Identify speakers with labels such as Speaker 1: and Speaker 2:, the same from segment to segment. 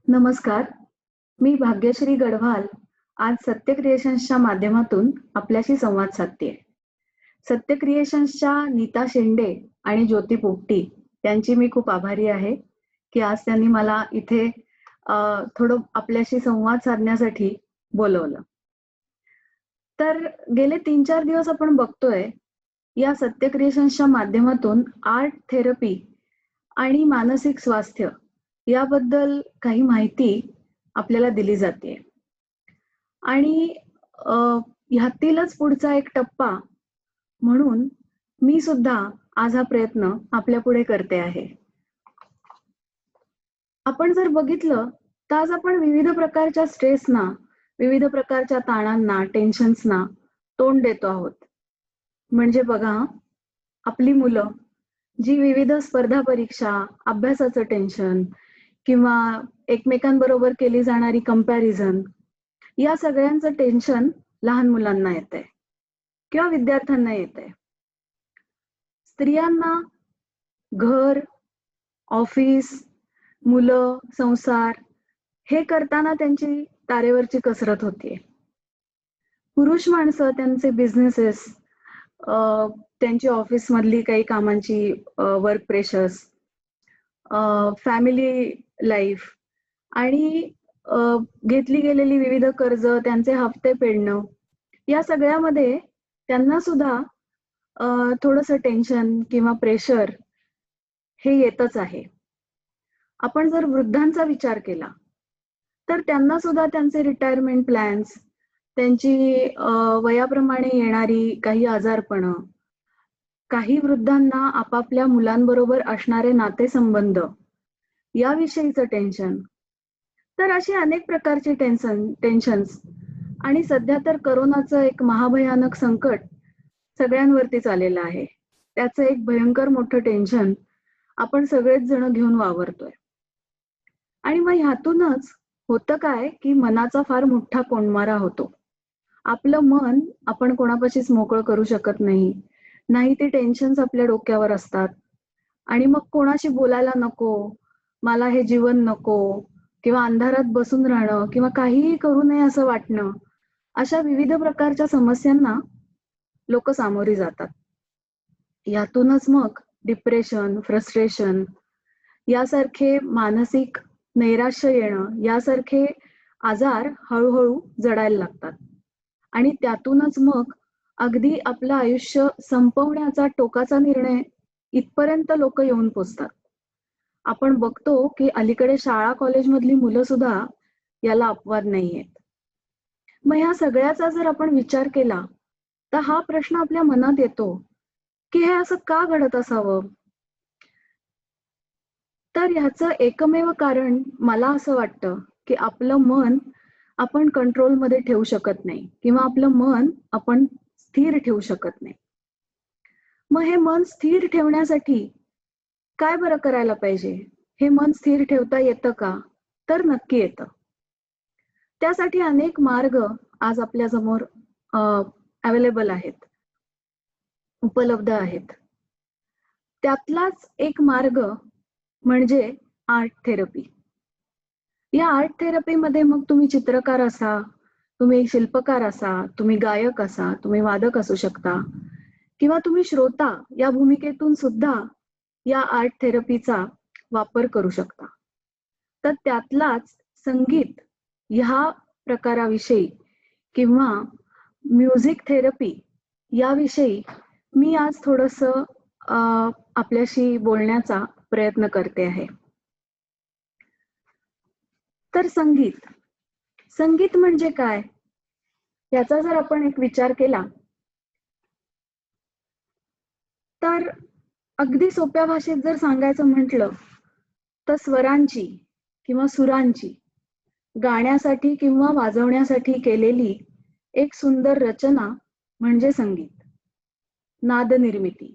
Speaker 1: नमस्कार, मी भाग्यश्री गढवाल आज सत्य क्रिएशन्सच्या माध्यमातून आपल्याशी संवाद साधतेय. सत्य क्रिएशन्सच्या नीता शेंडे आणि ज्योती पोपटी यांची मी खूप आभारी आहे की आज त्यांनी मला इथे थोडं आपल्याशी संवाद साधण्यासाठी बोलवलं. तर गेले 3-4 दिवस आपण बघतोय या सत्य क्रिएशन्सच्या माध्यमातून आर्ट थेरपी आणि मानसिक स्वास्थ्य याबद्दल काही माहिती आपल्याला दिली जाते आणि ह्यातीलच पुढचा एक टप्पा म्हणून मी सुद्धा आज हा प्रयत्न आपल्या पुढे करते आहे. आपण जर बघितलं तर आज आपण विविध प्रकारच्या स्ट्रेसना, विविध प्रकारच्या ताणांना, टेन्शन्सना तोंड देतो आहोत. म्हणजे बघा, आपली मुलं जी विविध स्पर्धा परीक्षा, अभ्यासाचं टेन्शन किंवा एकमेकांबरोबर केली जाणारी कंपॅरिझन या सगळ्यांचं टेन्शन लहान मुलांना येतंय किंवा विद्यार्थ्यांना येतंय. स्त्रियांना घर, ऑफिस, मुलं, संसार हे करताना त्यांची तारेवरची कसरत होतीये. पुरुष माणसं त्यांचे बिझनेसेस, त्यांची ऑफिसमधली काही कामांची वर्क प्रेशर्स, फॅमिली लाईफ आणि घेतली गेलेली विविध कर्ज, त्यांचे हप्ते फेडणं या सगळ्यामध्ये त्यांना सुद्धा थोडंसं टेन्शन किंवा प्रेशर हे येतच आहे. आपण जर वृद्धांचा विचार केला तर त्यांना सुद्धा त्यांचे रिटायरमेंट प्लॅन्स, त्यांची वयाप्रमाणे येणारी काही आजारपणं, काही वृद्धांना आपापल्या मुलांबरोबर असणारे नातेसंबंध याविषयीचं टेन्शन, तर अशी अनेक प्रकारची टेन्शन्स आणि सध्या तर कोरोनाचं एक महाभयानक संकट सगळ्यांवरतीच आलेलं आहे. त्याचं एक भयंकर मोठं टेन्शन आपण सगळेच जण घेऊन वावरतोय. आणि मग ह्यातूनच होतं काय की मनाचा फार मोठा कोंडमारा होतो. आपलं मन आपण कोणापाशीच मोकळं करू शकत नाही. नाही ते टेन्शन्स आपल्या डोक्यावर असतात आणि मग कोणाशी बोलायला नको, मला हे जीवन नको किंवा अंधारात बसून राहणं किंवा काहीही करू नये असं वाटणं, अशा विविध प्रकारच्या समस्यांना लोक सामोरी जातात. यातूनच मग डिप्रेशन, फ्रस्ट्रेशन यासारखे मानसिक नैराश्य येणं यासारखे आजार हळूहळू जडायला लागतात आणि त्यातूनच मग अगदी आपलं आयुष्य संपवण्याचा टोकाचा निर्णय इथपर्यंत लोक येऊन पोचतात. आपण बघतो की अलीकडे शाळा कॉलेजमधली मुलं सुद्धा याला अपवाद नाहीयेत. मग ह्या सगळ्याचा जर आपण विचार केला तर हा प्रश्न आपल्या मनात येतो की हे असं का घडत असावं. तर ह्याचं एकमेव कारण मला असं वाटतं की आपलं मन आपण कंट्रोलमध्ये ठेवू शकत नाही किंवा आपलं मन आपण स्थिर ठेवू शकत नाही. मग हे मन स्थिर ठेवण्यासाठी काय बरं करायला पाहिजे? हे मन स्थिर ठेवता येतं का? तर नक्की येतं. त्यासाठी अनेक मार्ग आज आपल्या समोर अवेलेबल आहेत, उपलब्ध आहेत. त्यातलाच एक मार्ग म्हणजे आर्ट थेरपी. या आर्ट थेरपीमध्ये मग तुम्ही चित्रकार असा, तुम्ही शिल्पकार असा, तुम्ही गायक असा, तुम्ही वादक असू शकता किंवा तुम्ही श्रोता या भूमिकेतून सुद्धा या आर्ट थेरपीचा वापर करू शकता. तर त्यातलाच संगीत ह्या प्रकाराविषयी किंवा म्युझिक थेरपी याविषयी मी आज थोडंसं आपल्याशी बोलण्याचा प्रयत्न करते आहे. तर संगीत म्हणजे काय याचा जर आपण एक विचार केला तर अगदी सोप्या भाषेत जर सांगायचं म्हटलं तर स्वरांची किंवा सुरांची गाण्यासाठी किंवा वाजवण्यासाठी केलेली एक सुंदर रचना म्हणजे संगीत, नाद निर्मिती.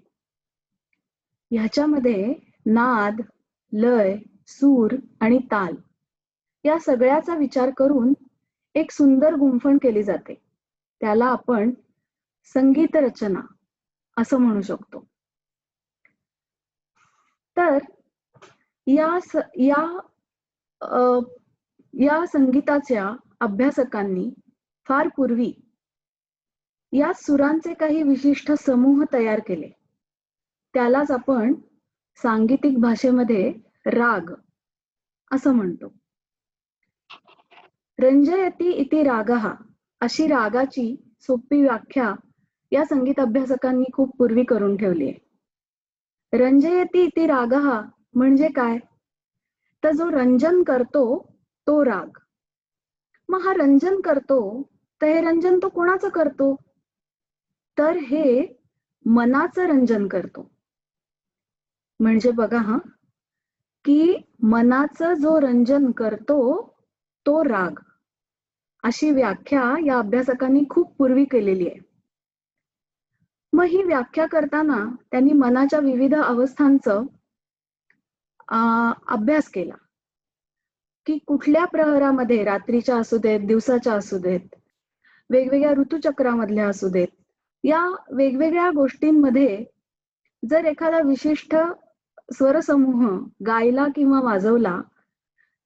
Speaker 1: ह्याच्यामध्ये नाद, लय, सूर आणि ताल या सगळ्याचा विचार करून एक सुंदर गुंफण केली जाते. त्याला आपण संगीत रचना असं म्हणू शकतो. तर या या संगीताच्या अभ्यासकांनी फार पूर्वी या सुरांचे काही विशिष्ट समूह तयार केले. त्यालाच आपण सांगीतिक भाषेमध्ये राग असं म्हणतो. रंजयती इति रागः अशी रागाची सोपी व्याख्या या संगीत अभ्यासकांनी खूप पूर्वी करून ठेवली आहे. रंजयती इति रागः म्हणजे काय? तर जो रंजन करतो तो राग. मग हा रंजन करतो, तर हे रंजन तो कोणाचं करतो? तर हे मनाचं रंजन करतो. म्हणजे बघा हा, की मनाचं जो रंजन करतो तो राग, अशी व्याख्या या अभ्यासकांनी खूप पूर्वी केलेली आहे. मग ही व्याख्या करताना त्यांनी मनाच्या विविध अवस्थांचं अभ्यास केला, की कुठल्या प्रहरामध्ये, रात्रीच्या असू देत, दिवसाच्या असू देत, वेगवेगळ्या ऋतुचक्रामधल्या असू देत, या वेगवेगळ्या गोष्टींमध्ये जर एखादा विशिष्ट स्वरसमूह गायला किंवा वाजवला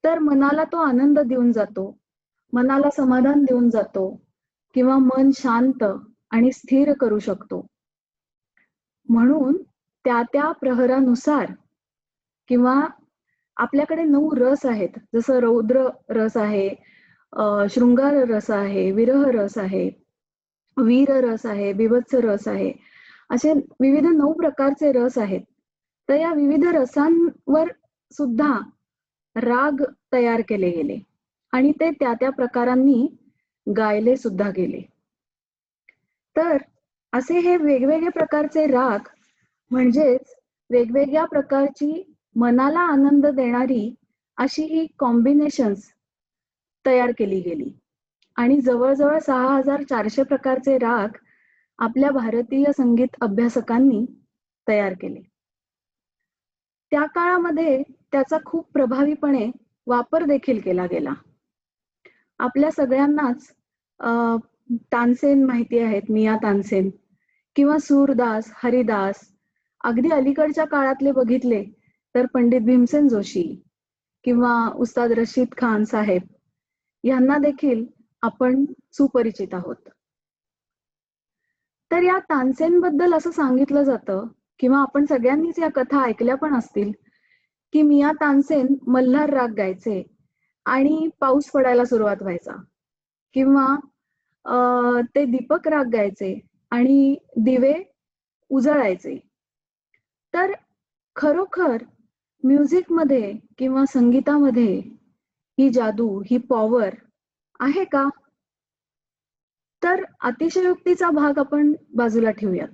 Speaker 1: तर मनाला तो आनंद देऊन जातो, मनाला समाधान देऊन जातो किंवा मन शांत आणि स्थिर करू शकतो. म्हणून त्या त्या प्रहरानुसार किंवा आपल्याकडे 9 रस आहेत, जसं रौद्र रस आहे, शृंगार रस आहे, विरह रस आहे, वीर रस आहे, बीभत्स रस आहे, असे विविध 9 प्रकारचे रस आहेत. तर या विविध रसांवर सुद्धा राग तयार केले गेले आणि ते त्या त्या प्रकारांनी गायले सुद्धा गेले. तर असे हे वेगवेगळे प्रकारचे राग म्हणजेच वेगवेगळ्या प्रकारची मनाला आनंद देणारी अशी ही कॉम्बिनेशन्स तयार केली गेली आणि जवळजवळ 6400 प्रकारचे राग आपल्या भारतीय संगीत अभ्यासकांनी तयार केले. त्या काळामध्ये त्याचा खूप प्रभावीपणे वापर देखील केला गेला. आपल्या सगळ्यांनाच तानसेन माहिती आहेत, मिया तानसेन किंवा सूरदास, हरिदास, अगदी अलीकडच्या काळातले बघितले तर पंडित भीमसेन जोशी किंवा उस्ताद रशीद खान साहेब यांना देखील आपण सुपरिचित आहोत. तर या तानसेनबद्दल असं सांगितलं जातं किंवा आपण सगळ्यांनीच या कथा ऐकल्या पण असतील, की मिया तानसेन मल्हार राग गायचे आणि पाऊस पडायला सुरुवात व्हायचा किंवा ते दीपक राग गायचे आणि दिवे उजळायचे. तर खरोखर म्युझिकमध्ये किंवा संगीतामध्ये ही जादू, ही पॉवर आहे का? तर अतिशयोक्तीचा भाग आपण बाजूला ठेवूयात.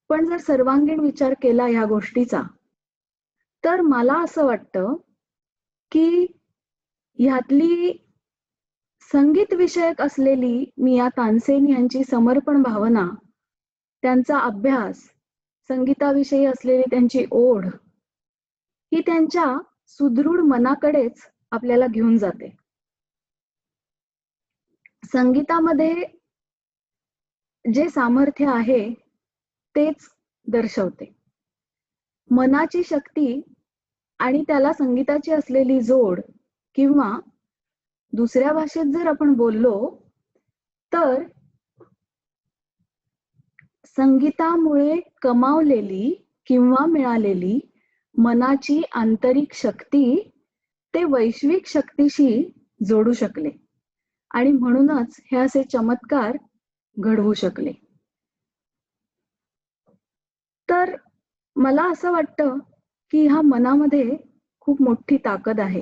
Speaker 1: पण जर सर्वांगीण विचार केला ह्या गोष्टीचा, तर मला असं वाटतं की ह्यातली संगीत विषयक असलेली मिया तानसेन यांची समर्पण भावना, त्यांचा अभ्यास, संगीताविषयी असलेली त्यांची ओढ, ही त्यांच्या सुदृढ मनाकडेच आपल्याला घेऊन जाते. संगीतामध्ये जे सामर्थ्य आहे तेच दर्शवते. मनाची शक्ती आणि त्याला संगीताची असलेली जोड किंवा दुसऱ्या भाषेत जर आपण बोललो तर संगीतामुळे कमावलेली किंवा मिळालेली मनाची आंतरिक शक्ती ते वैश्विक शक्तीशी जोडू शकले आणि म्हणूनच हे असे चमत्कार घडवू शकले. तर मला असं वाटतं की ह्या मनामध्ये खूप मोठी ताकद आहे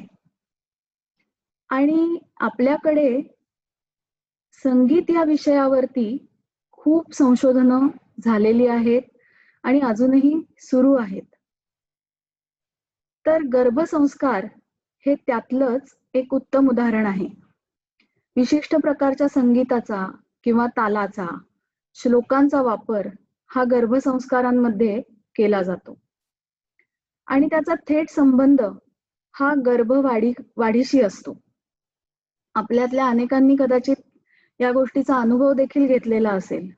Speaker 1: आणि आपल्याकडे संगीत या विषयावरती खूप संशोधनं झालेली आहेत आणि अजूनही सुरू आहेत. तर गर्भसंस्कार हे त्यातलंच एक उत्तम उदाहरण आहे. विशिष्ट प्रकारच्या संगीताचा किंवा तालाचा, श्लोकांचा वापर हा गर्भसंस्कारांमध्ये केला जातो आणि त्याचा थेट संबंध हा गर्भवाढीशी असतो. आपल्यातल्या अनेकांनी कदाचित या गोष्टीचा अनुभव देखील घेतलेला असेल.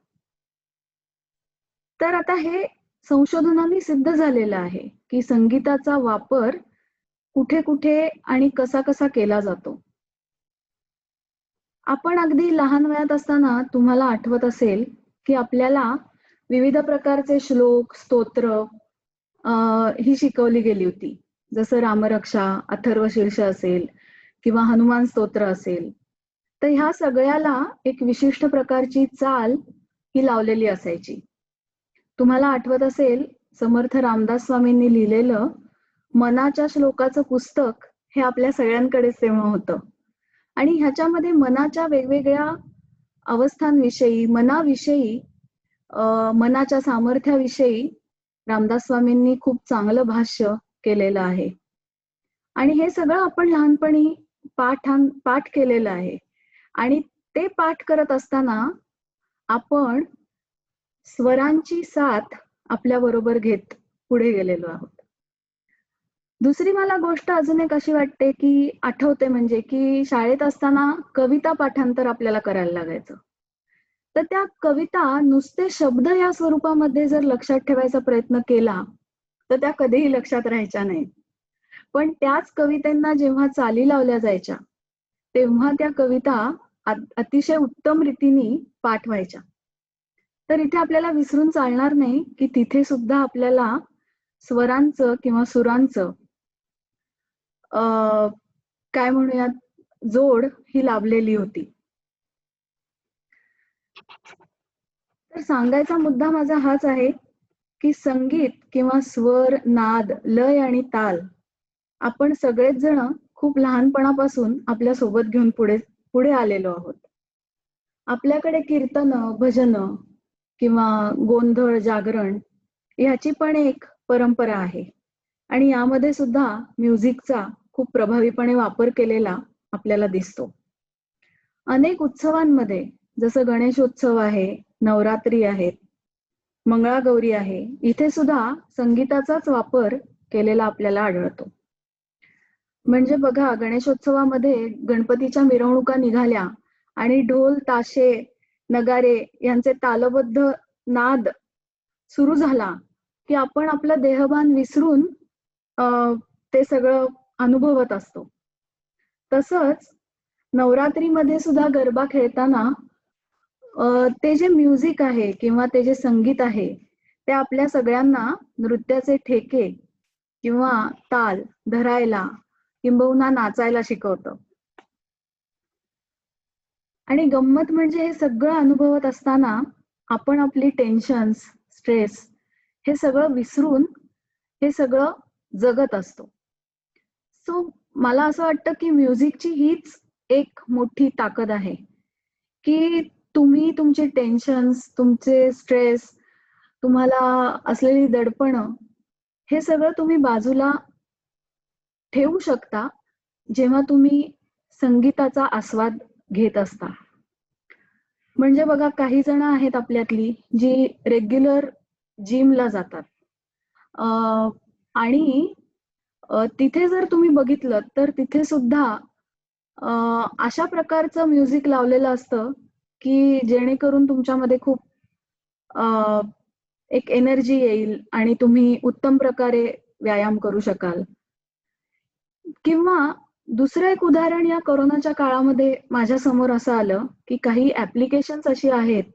Speaker 1: तर आता हे संशोधनाने सिद्ध झालेलं आहे की संगीताचा वापर कुठे कुठे आणि कसा कसा केला जातो. आपण अगदी लहान वयात असताना तुम्हाला आठवत असेल, की आपल्याला विविध प्रकारचे श्लोक, स्तोत्र ही शिकवली गेली होती. जसं रामरक्षा, अथर्वशीर्ष असेल किंवा हनुमान स्तोत्र असेल. तर ह्या सगळ्याला एक विशिष्ट प्रकारची चाल ही लावलेली असायची. तुम्हाला आठवत असेल, समर्थ रामदास स्वामींनी लिहिलेलं मनाच्या श्लोकाचं पुस्तक हे आपल्या सगळ्यांकडेच तेव्हा होतं. आणि ह्याच्यामध्ये मनाच्या वेगवेगळ्या अवस्थांविषयी, मनाविषयी, मनाच्या सामर्थ्याविषयी रामदास स्वामींनी खूप चांगलं भाष्य केलेलं आहे. आणि हे सगळं आपण लहानपणी पाठ केलेलं आहे. आणि ते पाठ करत असताना आपण स्वरांची साथ आपल्याबरोबर घेत पुढे गेलेलो आहोत. दुसरी मला गोष्ट अजून एक अशी वाटते, की आठवते म्हणजे, की शाळेत असताना कविता पाठांतर आपल्याला करायला लागायचं. तर त्या कविता नुसते शब्द या स्वरूपामध्ये जर लक्षात ठेवायचा प्रयत्न केला, तर त्या कधीही लक्षात राहायच्या नाहीत. पण त्याच कवितांना जेव्हा चाली लावल्या जायच्या, तेव्हा त्या कविता अतिशय उत्तम रीतीने पाठ व्हायच्या. तर इथे आपल्याला विसरून चालणार नाही, की तिथे सुद्धा आपल्याला स्वरांचं किंवा सुरांचं काय म्हणूयात, जोड ही लाभलेली होती. तर सांगायचा मुद्दा माझा हाच आहे, की संगीत किंवा स्वर, नाद, लय आणि ताल आपण सगळेच जण खूप लहानपणापासून आपल्या सोबत घेऊन पुढे आलेलो आहोत. आपल्याकडे कीर्तनं, भजनं किंवा गोंधळ, जागरण ह्याची पण एक परंपरा आहे. आणि यामध्ये सुद्धा म्युझिकचा खूप प्रभावीपणे वापर केलेला आपल्याला दिसतो. अनेक उत्सवांमध्ये जसं गणेशोत्सव आहे, नवरात्री आहेत, मंगळागौरी आहे, इथे सुद्धा संगीताचाच वापर केलेला आपल्याला आढळतो. म्हणजे बघा, गणेशोत्सवामध्ये गणपतीच्या मिरवणुका निघाल्या आणि ढोल, ताशे, नगारे यांचे तालबद्ध नाद सुरू झाला, की आपण आपलं देहभान विसरून ते सगळं अनुभवत असतो. तसंच नवरात्रीमध्ये सुद्धा गरबा खेळताना ते जे म्युझिक आहे किंवा ते जे संगीत आहे, ते आपल्या सगळ्यांना नृत्याचे ठेके किंवा ताल धरायला किंबहुना नाचायला शिकवतं. आणि गंमत म्हणजे हे सगळं अनुभवत असताना आपण आपली टेन्शन्स, स्ट्रेस हे सगळं विसरून हे सगळं जगत असतो. सो मला असं वाटतं, की म्युझिकची हीच एक मोठी ताकद आहे, की तुम्ही तुमचे टेन्शन्स, तुमचे स्ट्रेस, तुम्हाला असलेली दडपणं हे सगळं तुम्ही बाजूला ठेवू शकता, जेव्हा तुम्ही संगीताचा आस्वाद घेत असता. म्हणजे बघा, काही जण आहेत आपल्यातली जी रेग्युलर जिमला जातात. आणि तिथे जर तुम्ही बघितलं तर तिथे सुद्धा अशा प्रकारचं म्युझिक लावलेलं असतं, की जेणेकरून तुमच्यामध्ये खूप एक एनर्जी येईल आणि तुम्ही उत्तम प्रकारे व्यायाम करू शकाल. किंवा दुसरं एक उदाहरण या कोरोनाच्या काळामध्ये माझ्या समोर असं आलं, की काही ॲप्लिकेशन्स अशी आहेत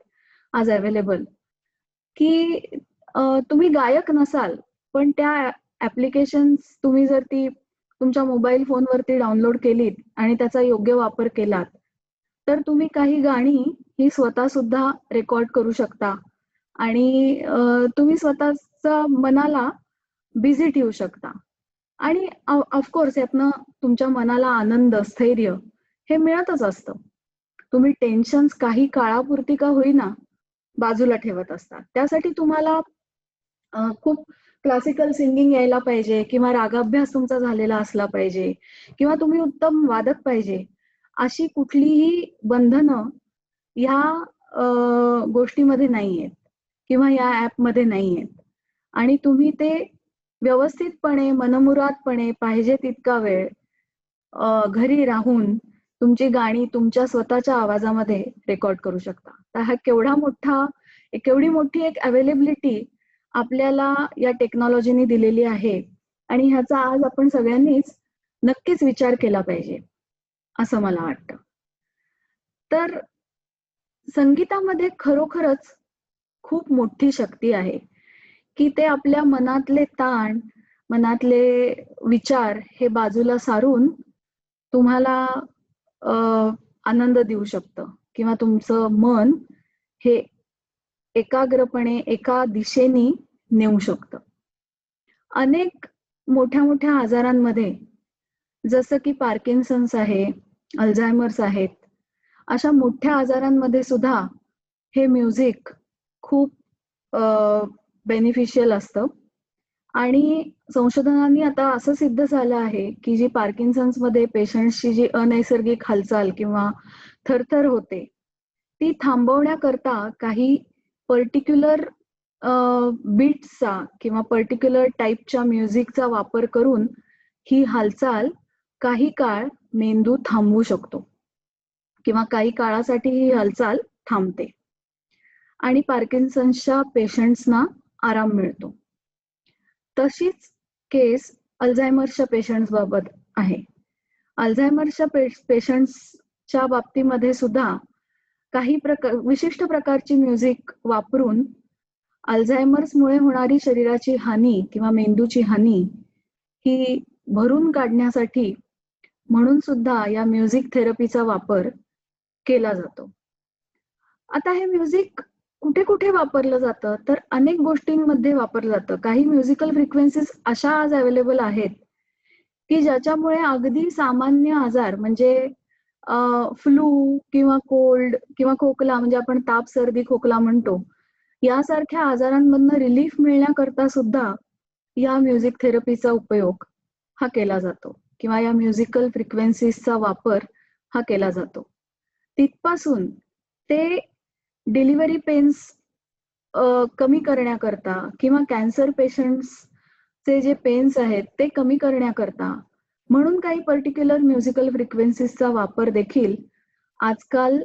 Speaker 1: आज अवेलेबल, की तुम्ही गायक नसाल, पण त्या ॲप्लिकेशन्स तुम्ही जर ती तुमच्या मोबाईल फोनवरती डाउनलोड केलीत आणि त्याचा योग्य वापर केलात, तर तुम्ही काही गाणी ही स्वतः सुद्धा रेकॉर्ड करू शकता आणि तुम्ही स्वतःच्या मनाला बिझी ठेवू शकता. आणि ऑफकोर्स यातनं तुमच्या मनाला आनंद, स्थैर्य हे मिळतच असतं. तुम्ही टेन्शन्स काही काळापुरती का होईना बाजूला ठेवत असता. त्यासाठी तुम्हाला खूप क्लासिकल सिंगिंग यायला पाहिजे किंवा रागाभ्यास तुमचा झालेला असला पाहिजे किंवा तुम्ही उत्तम वादक पाहिजे, अशी कुठलीही बंधनं ह्या गोष्टीमध्ये नाहीयेत किंवा या ॲपमध्ये नाहीयेत. आणि तुम्ही ते व्यवस्थितपणे, मनमुरादपणे पाहिजे तितका वेळ घरी राहून तुमची गाणी तुमच्या स्वतःच्या आवाजामध्ये रेकॉर्ड करू शकता. तर हा केवढी मोठी एक अवेलेबिलिटी आपल्याला या टेक्नॉलॉजीने दिलेली आहे आणि ह्याचा आज आपण सगळ्यांनीच नक्कीच विचार केला पाहिजे, असं मला वाटतं. तर संगीतामध्ये खरोखरच खूप मोठी शक्ती आहे, की ते आपल्या मनातले ताण, मनातले विचार हे बाजूला सारून तुम्हाला अ, आनंद देऊ शकतं किंवा तुमचं मन हे एकाग्रपणे एका दिशेने नेऊ शकतं. अनेक मोठ्या-मोठ्या आजारांमध्ये जसं की पार्किन्सन्स आहे, अल्झायमर्स आहेत, अशा मोठ्या आजारांमध्ये सुद्धा हे म्युझिक खूप बेनिफिशियल असतं आणि संशोधनांनी आता असं सिद्ध झालं आहे, की जी पार्किन्सन्समध्ये पेशंट्सची जी अनैसर्गिक हालचाल किंवा थरथर होते, ती थांबवण्याकरता काही पर्टिक्युलर बीट्सचा किंवा पर्टिक्युलर टाइपच्या म्युझिकचा वापर करून ही हालचाल काही काळ मेंदू थांबवू शकतो किंवा काही काळासाठी ही हालचाल थांबते आणि पार्किन्सन्सच्या पेशंट्सना आराम मिळतो. तशीच केस अल्झायमर्सच्या पेशंट्स बाबत आहे. अल्झायमर्सच्या पेशंट्सच्या बाबतीमध्ये सुद्धा काही विशिष्ट प्रकारची म्युझिक वापरून अल्झायमर्समुळे होणारी शरीराची हानी किंवा मेंदूची हानी ही भरून काढण्यासाठी म्हणून सुद्धा या म्युझिक थेरपीचा वापर केला जातो. आता हे म्युझिक कुठे-कुठे वापरलं जातं, तर अनेक गोष्टींमध्ये वापरलं जातं. काही म्युझिकल फ्रिक्वेन्सीज अशा आज अवेलेबल आहेत, की ज्याच्यामुळे अगदी सामान्य आजार म्हणजे फ्लू किंवा कोल्ड किंवा खोकला म्हणजे आपण ताप, सर्दी, खोकला म्हणतो. यासारख्या आजारांमधनं रिलीफ मिळण्याकरता सुद्धा या म्युझिक थेरपीचा उपयोग हा केला जातो किंवा या म्युझिकल फ्रिक्वेन्सीजचा वापर हा केला जातो. तिथपासून ते डिलिव्हरी पेन्स कमी करण्याकरता किंवा कॅन्सर पेशंट्सचे जे पेन्स आहेत ते कमी करण्याकरता म्हणून काही पर्टिक्युलर म्युझिकल फ्रिक्वेन्सीजचा वापर देखील आजकाल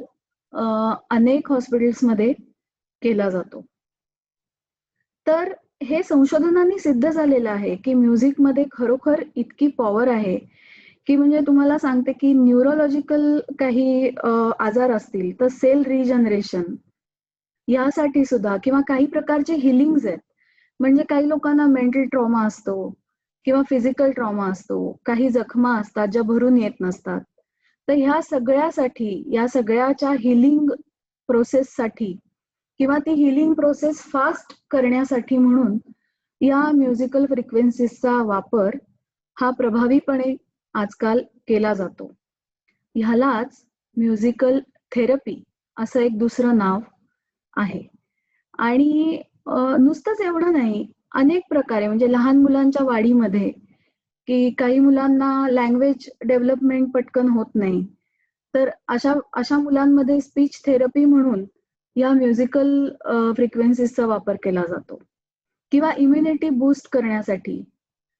Speaker 1: अनेक हॉस्पिटल्समध्ये केला जातो. तर हे संशोधनाने सिद्ध झालेलं आहे, की म्युझिकमध्ये खरोखर इतकी पॉवर आहे, की म्हणजे तुम्हाला सांगते, की न्यूरोलॉजिकल काही आजार असतील, तर सेल रिजनरेशन यासाठी सुद्धा किंवा काही प्रकारचे हिलिंग्ज आहेत. म्हणजे काही लोकांना मेंटल ट्रॉमा असतो किंवा फिजिकल ट्रॉमा असतो. काही जखमा असतात ज्या भरून येत नसतात. तर ह्या सगळ्यासाठी, या सगळ्याच्या हिलिंग प्रोसेससाठी किंवा ती हिलिंग प्रोसेस फास्ट करण्यासाठी म्हणून या म्युझिकल फ्रिक्वेन्सीजचा वापर हा प्रभावीपणे आजकाल केला जातो. ह्यालाच म्युझिकल थेरपी असं एक दुसरं नाव आहे. आणि नुसतंच एवढं नाही, अनेक प्रकारे म्हणजे लहान मुलांच्या वाढीमध्ये, की काही मुलांना लँग्वेज डेव्हलपमेंट पटकन होत नाही. तर अशा अशा मुलांमध्ये स्पीच थेरपी म्हणून या म्युझिकल फ्रिक्वेन्सीजचा वापर केला जातो किंवा इम्युनिटी बूस्ट करण्यासाठी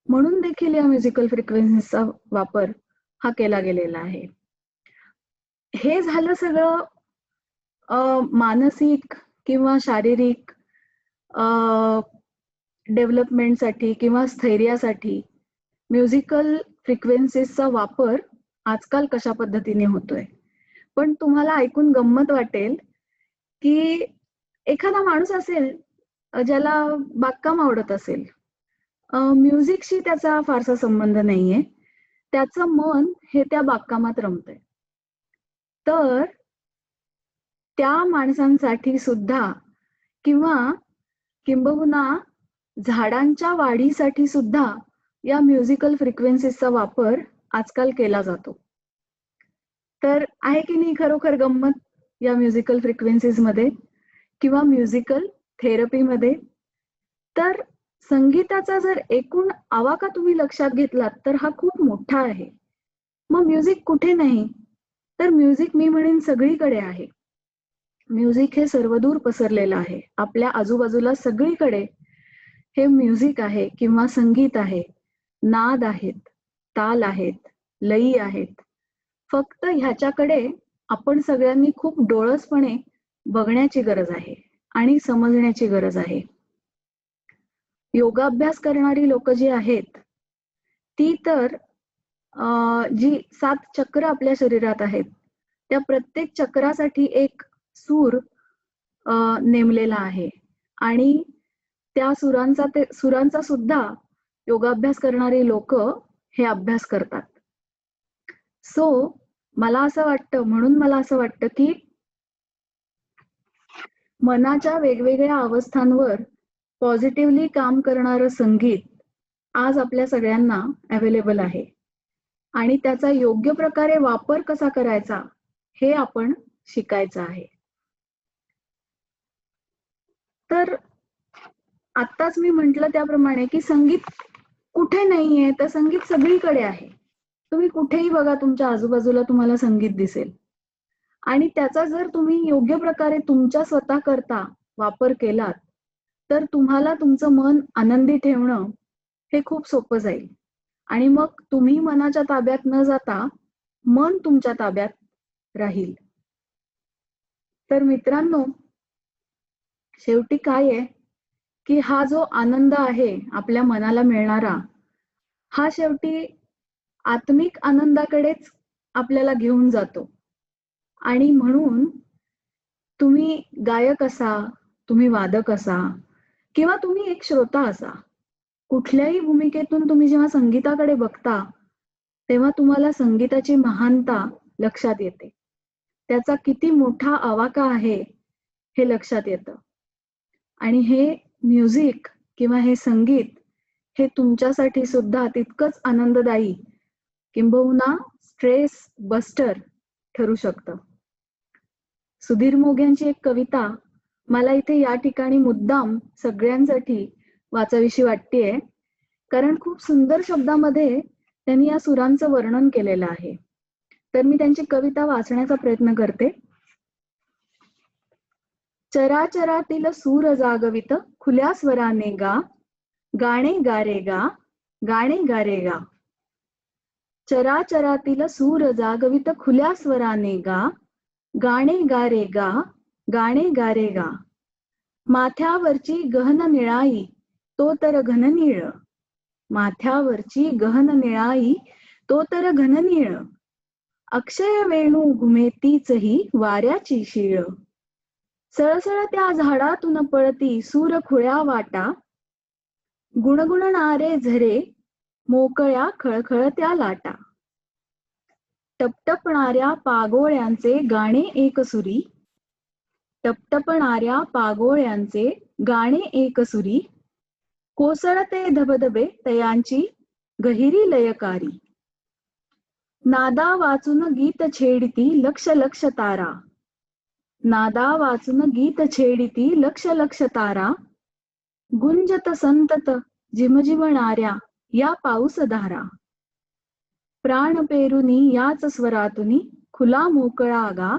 Speaker 1: म्हणून देखील या म्युझिकल फ्रिक्वेन्सीजचा वापर हा केला गेलेला आहे. हे झालं सगळं मानसिक किंवा शारीरिक डेव्हलपमेंटसाठी किंवा स्थैर्यासाठी म्युझिकल फ्रिक्वेन्सीजचा वापर आजकाल कशा पद्धतीने होतोय. पण तुम्हाला ऐकून गंमत वाटेल, की एखादा माणूस असेल ज्याला बागकाम आवडत असेल. म्युझिकशी त्याचा फारसा संबंध नाहीये. त्याचं मन हे त्या बागकामात रमतंय. तर त्या माणसांसाठी सुद्धा किंवा किंबहुना झाडांच्या वाढीसाठी सुद्धा या म्युझिकल फ्रिक्वेन्सीजचा वापर आजकाल केला जातो. तर आहे की नाही खरोखर गंमत या म्युझिकल फ्रिक्वेन्सीजमध्ये किंवा म्युझिकल थेरपीमध्ये? तर संगीताचा जर एकूण आवाका तुम्ही लक्षात घेतलात तर हा खूप मोठा आहे. मग म्युझिक कुठे नाही? तर म्युझिक मी म्हणेन सगळीकडे आहे. म्युझिक हे सर्वदूर पसरलेलं आहे. आपल्या आजूबाजूला सगळीकडे हे म्युझिक आहे किंवा संगीत आहे. नाद आहेत, ताल आहेत, लयी आहेत. फक्त ह्याच्याकडे आपण सगळ्यांनी खूप डोळसपणे बघण्याची गरज आहे आणि समजण्याची गरज आहे. योगाभ्यास करणारी लोकं जी आहेत, ती तर जी 7 चक्र आपल्या शरीरात आहेत, त्या प्रत्येक चक्रासाठी एक सूर नेमलेला आहे आणि त्या सुरांचा सुद्धा योगाभ्यास करणारी लोक हे अभ्यास करतात. सो मला असं वाटतं की मनाच्या वेगवेगळ्या अवस्थांवर पॉझिटिव्हली काम करणारं संगीत आज आपल्या सगळ्यांना अवेलेबल आहे आणि त्याचा योग्य प्रकारे वापर कसा करायचा हे आपण शिकायचं आहे. तर आत्ताच मी म्हटलं त्याप्रमाणे की संगीत कुठे नाहीये, तर संगीत सगळीकडे आहे. तुम्ही कुठेही बघा, तुमच्या आजूबाजूला तुम्हाला संगीत दिसेल आणि त्याचा जर तुम्ही योग्य प्रकारे तुमच्या स्वतः करता वापर केलात तर तुम्हाला तुमचं मन आनंदी ठेवणं हे खूप सोपं जाईल आणि मग तुम्ही मनाच्या ताब्यात न जाता मन तुमच्या ताब्यात राहील. तर मित्रांनो, शेवटी काय आहे की हा जो आनंद आहे आपल्या मनाला मिळणारा, हा शेवटी आत्मिक आनंदाकडेच आपल्याला घेऊन जातो. आणि म्हणून तुम्ही गायक असा, तुम्ही वादक असा किंवा तुम्ही एक श्रोता असा, कुठल्याही भूमिकेतून तुम्ही जेव्हा संगीताकडे बघता तेव्हा तुम्हाला संगीताची महानता लक्षात येते. त्याचा किती मोठा आवाका आहे हे लक्षात येतं. आणि हे म्युझिक किंवा हे संगीत हे तुमच्यासाठी सुद्धा तितकंच आनंददायी किंबहुना स्ट्रेस बस्टर ठरू शकतं. सुधीर मोघ्यांची एक कविता मला इथे या ठिकाणी मुद्दाम सगळ्यांसाठी वाचावीशी वाटतेय, कारण खूप सुंदर शब्दामध्ये त्यांनी या सुरांचं वर्णन केलेलं आहे. तर मी त्यांची कविता वाचण्याचा प्रयत्न करते. चराचरातील सूर जागवित खुल्या स्वराने गा, गाणे गा रे गा, गाणे गा रे गा. चराचरातील सूर जागवित खुल्या स्वराने गा, गाणे गा रे गा, गाणे गा रे गा. माथ्यावरची गहन निळाई तो तर घननीळ, माथ्यावरची गहन निळाई तो तर घननीळ. अक्षय वेणू घुमे तीचही वाऱ्याची शीळ. सळसळ त्या झाडातून पळती सूर खुळ्या वाटा, गुणगुणणारे झरे मोकळ्या खळखळत्या लाटा. टपटपणाऱ्या पागोळ्यांचे गाणे एकसुरी, टपटपणाऱ्या पागोळ्यांचे गाणे एकसुरी. कोसळते धबधबे तयांची गहिरी लयकारी. नादा वाचून गीत छेडिती लक्ष लक्ष तारा, नादा वाचून गीत छेडिती लक्ष लक्ष तारा. गुंजत संतत झिमझिमणाऱ्या या पाऊसधारा. प्राण पेरुनी याच स्वरातुनी खुला मोकळा गा,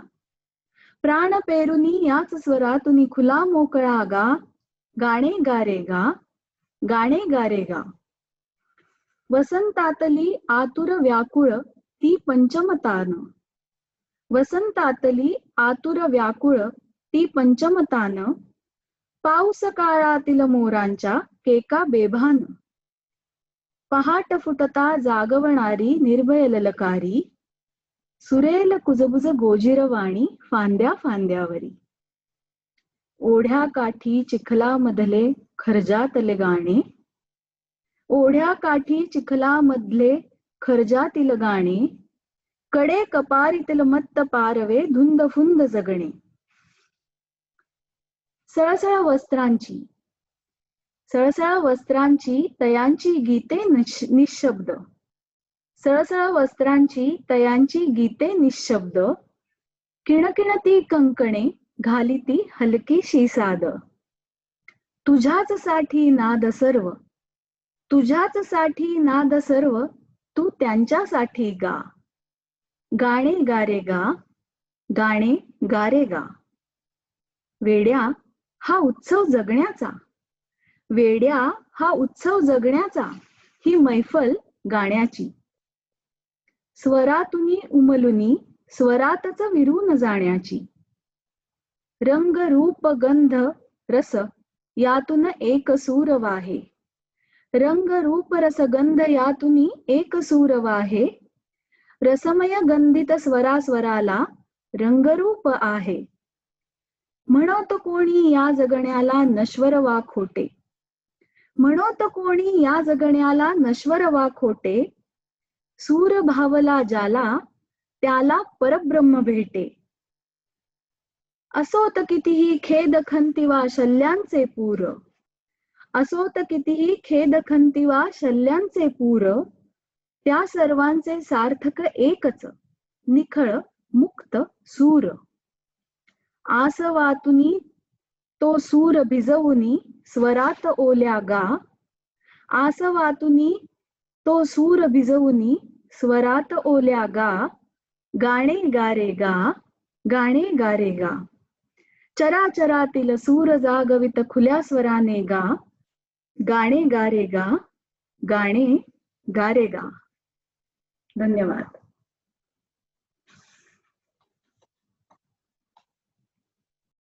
Speaker 1: प्राण पेरुनी याच स्वरातुनी खुला मोकळा गा. गाणे गा रे गा, गाणे गा रे गा. वसंतातली आतुर व्याकुळ ती पंचमतान, वसंतातली आतुर व्याकुळ ती पंचमतान. पाऊस काळातील मोरांच्या केका बेभान. पहाट फुटता जागवणारी निर्भय ललकारी. सुरेल कुजबुज गोजिरवाणी फांद्या फांद्यावरी. ओढ्या काठी चिखलामधले खर्जातले गाणे, ओढ्या काठी चिखलामधले खर्जातील गाणे. कडे कपारीतील मत्त पारवे धुंद फुंद जगणे. सळसळ वस्त्रांची, सळसळ वस्त्रांची तयांची गीते निशब्द, सळसळ वस्त्रांची तयांची गीते निशब्द. किणकिणती कंकणे घालिती हलकीशी साद. तुझ्याच साठी नाद सर्व, तुझ्याच साठी नाद सर्व तू त्यांच्यासाठी गा. गाणे गा रे गा, गाणे गा रे गा. वेड्या हा उत्सव जगण्याचा, वेड्या हा उत्सव जगण्याचा, ही मैफल गाण्याची. स्वरातुनी उमलुनी स्वरातच विरून जाण्याची. रंग रूप गंध रस यातून एक सूर वाहे, रंग रूप रस गंध यातून एक सूर वाहे. रसमय गंधित स्वरा स्वराला रंगरूप आहे. म्हणत कोणी या जगण्याला नश्वर वा खोटे. म्हणत कोणी या जगण्याला नश्वर वा खोटे. सूर भावला ज्याला त्याला परब्रह्म भेटे. असोत कितीही खेद खंतिवा शल्यांचे पूर. असोत कितीही खेद खंतिवा शल्यांचे पूर. त्या सर्वांचे सार्थक एकच, निखळ मुक्त सूर. आसवातुनी तो सूर भिजवुनी स्वरात ओल्या गा. आसवातुनी तो सूर भिजवुनी स्वरात ओल्या गा. गाणे गारे गा, गाणे गारे गा. चराचरातील सूर जागवित खुल्या स्वराने गा. गाणे गारे गा, गाणे गारे गा. धन्यवाद.